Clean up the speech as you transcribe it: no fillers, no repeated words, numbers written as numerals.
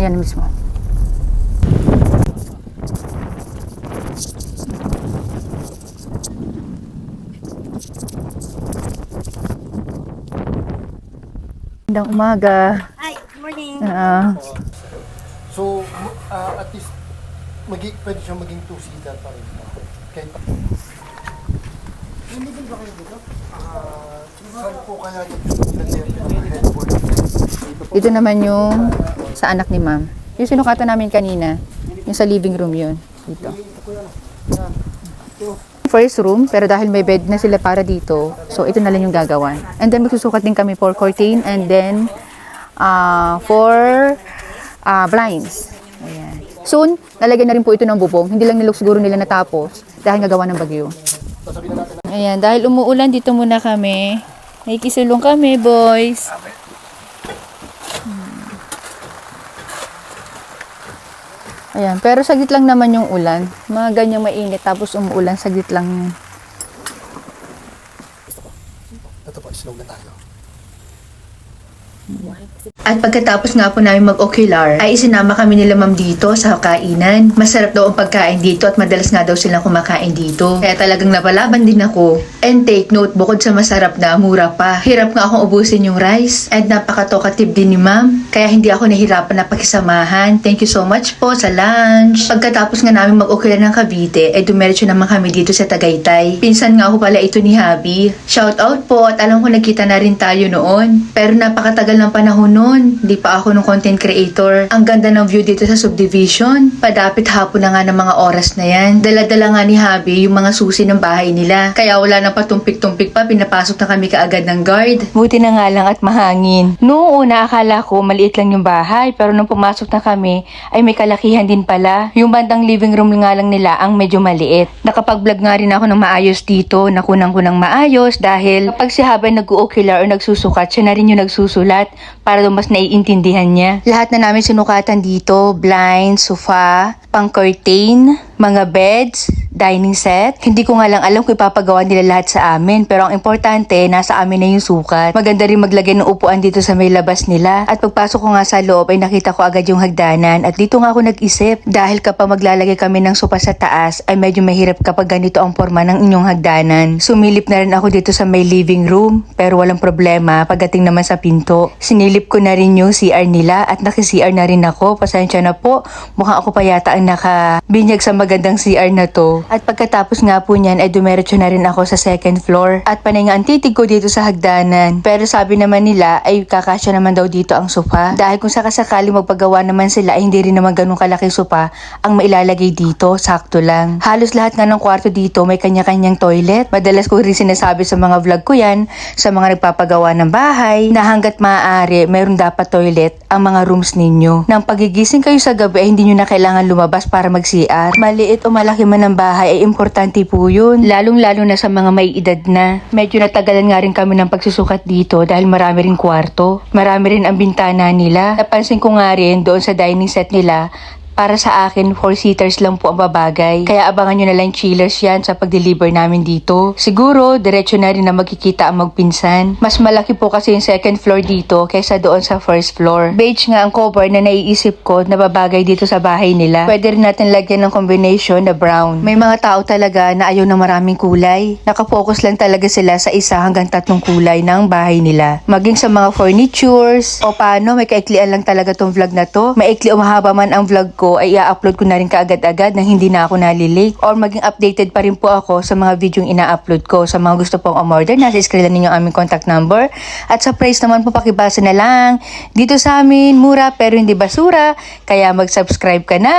Ayan mismo. Magandang umaga. Hi, good morning. So, at least, pwede siya maging two-seater pa rin. Kahit pa. Hindi ba kayo dito? Saan po kaya yung headboard? Ito naman yung sa anak ni ma'am. Yung sinukatan namin kanina. Yung sa living room yun. Dito. First room, pero dahil may bed na sila para dito, so ito na lang yung gagawan. And then magsusukat din kami for curtain and then for blinds. Ayan. Soon, lalagyan na rin po ito ng bubong. Hindi lang nila siguro nila natapos dahil nagawa ng bagyo. Ayan, dahil umuulan, dito muna kami. Nakikisulong kami, boys. Ayan, pero saglit lang naman yung ulan. Mga ganyang mainit, tapos umuulan, saglit lang yun. Ito po, slow na tayo. At pagkatapos nga po namin mag-ocular, ay isinama kami nila ma'am dito sa kainan. Masarap daw ang pagkain dito at madalas nga daw silang kumakain dito. Kaya talagang napalaban din ako. And take note, bukod sa masarap na, mura pa. Hirap nga akong ubusin yung rice. And napaka-talkative din ni ma'am. Kaya hindi ako nahirapan na pakisamahan. Thank you so much po sa lunch. Pagkatapos nga namin mag-ocular ng Cavite, ay dumiretso naman kami dito sa Tagaytay. Pinsan nga ako pala ito ni Habi. Shout out po at alam ko nagkita na rin tayo noon. Pero napakatagal ng panahon noon. Hindi pa ako nung content creator. Ang ganda ng view dito sa subdivision. Padapit hapon na nga ng mga oras na yan. Dala-dala nga ni Habi yung mga susi ng bahay nila. Kaya wala nang patumpik-tumpik pa, pinapasok na kami kaagad ng guard. Buti na nga lang at mahangin. Noong una, akala ko maliit lang yung bahay, pero nung pumasok na kami, ay may kalakihan din pala. Yung bandang living room nga lang nila ang medyo maliit. Nakapag-vlog nga rin ako ng maayos dito, nakunang ko ng maayos dahil kapag si Habi nag-ocular o nagsusukat, siya na rin yung nagsusulat para mas naiintindihan niya. Lahat na namin sinukatan dito, blind, sofa, pang-curtain, mga beds, dining set. Hindi ko nga lang alam kung ipapagawa nila lahat sa amin, pero ang importante, nasa amin na yung sukat. Maganda rin maglagay ng upuan dito sa may labas nila. At pagpasok ko nga sa loob ay nakita ko agad yung hagdanan at dito nga ako nag-isip dahil kapag maglalagay kami ng sofa sa taas ay medyo mahirap kapag ganito ang forma ng inyong hagdanan. Sumilip na rin ako dito sa may living room, pero walang problema pagdating naman sa pinto. Sinilip ko na rin yung CR nila at naki-CR na rin ako. Pasensya na po, mukhang ako pa yata ang nakabinyag sa magandang CR na to. At pagkatapos nga po niyan ay dumiretso na rin ako sa second floor. At panay nga ang titig ko dito sa hagdanan. Pero sabi naman nila ay kakasya naman daw dito ang sofa. Dahil kung sakasakali magpagawa naman sila ay hindi rin naman ganun kalaking sofa ang mailalagay dito, sakto lang. Halos lahat nga ng kwarto dito may kanya-kanyang toilet. Madalas ko rin sinasabi sa mga vlog ko yan, sa mga nagpapagawa ng bahay, na hanggat maaari mayroon dapat toilet ang mga rooms ninyo. Nang pagigising kayo sa gabi ay hindi nyo na kailangan lumabas para mag-CR. Maliit o malaki man ang bahay ay importante po yun. Lalong-lalo na sa mga may edad na. Medyo natagalan nga rin kami ng pagsusukat dito dahil marami rin kwarto. Marami rin ang bintana nila. Napansin ko nga rin doon sa dining set nila, para sa akin, 4-seaters lang po ang babagay. Kaya abangan nyo na lang chillers yan sa pag-deliver namin dito. Siguro, diretso na rin na magkikita ang magpinsan. Mas malaki po kasi yung second floor dito kaysa doon sa first floor. Beige nga ang cover na naiisip ko na babagay dito sa bahay nila. Pwede rin natin lagyan ng combination na brown. May mga tao talaga na ayaw ng maraming kulay. Nakafocus lang talaga sila sa 1 hanggang 3 kulay ng bahay nila. Maging sa mga furnitures, o paano, may kaiklian lang talaga tong vlog na to. Maikli o mahaba man ang vlog ko, ay i-upload ko na rin kaagad-agad nang hindi na ako nalilate. Or maging updated pa rin po ako sa mga videong ina-upload ko. Sa mga gusto pong umorder, nasa screen lang ninyo aming contact number. At sa price naman po, pakibasa na lang. Dito sa amin, mura pero hindi basura. Kaya mag-subscribe ka na!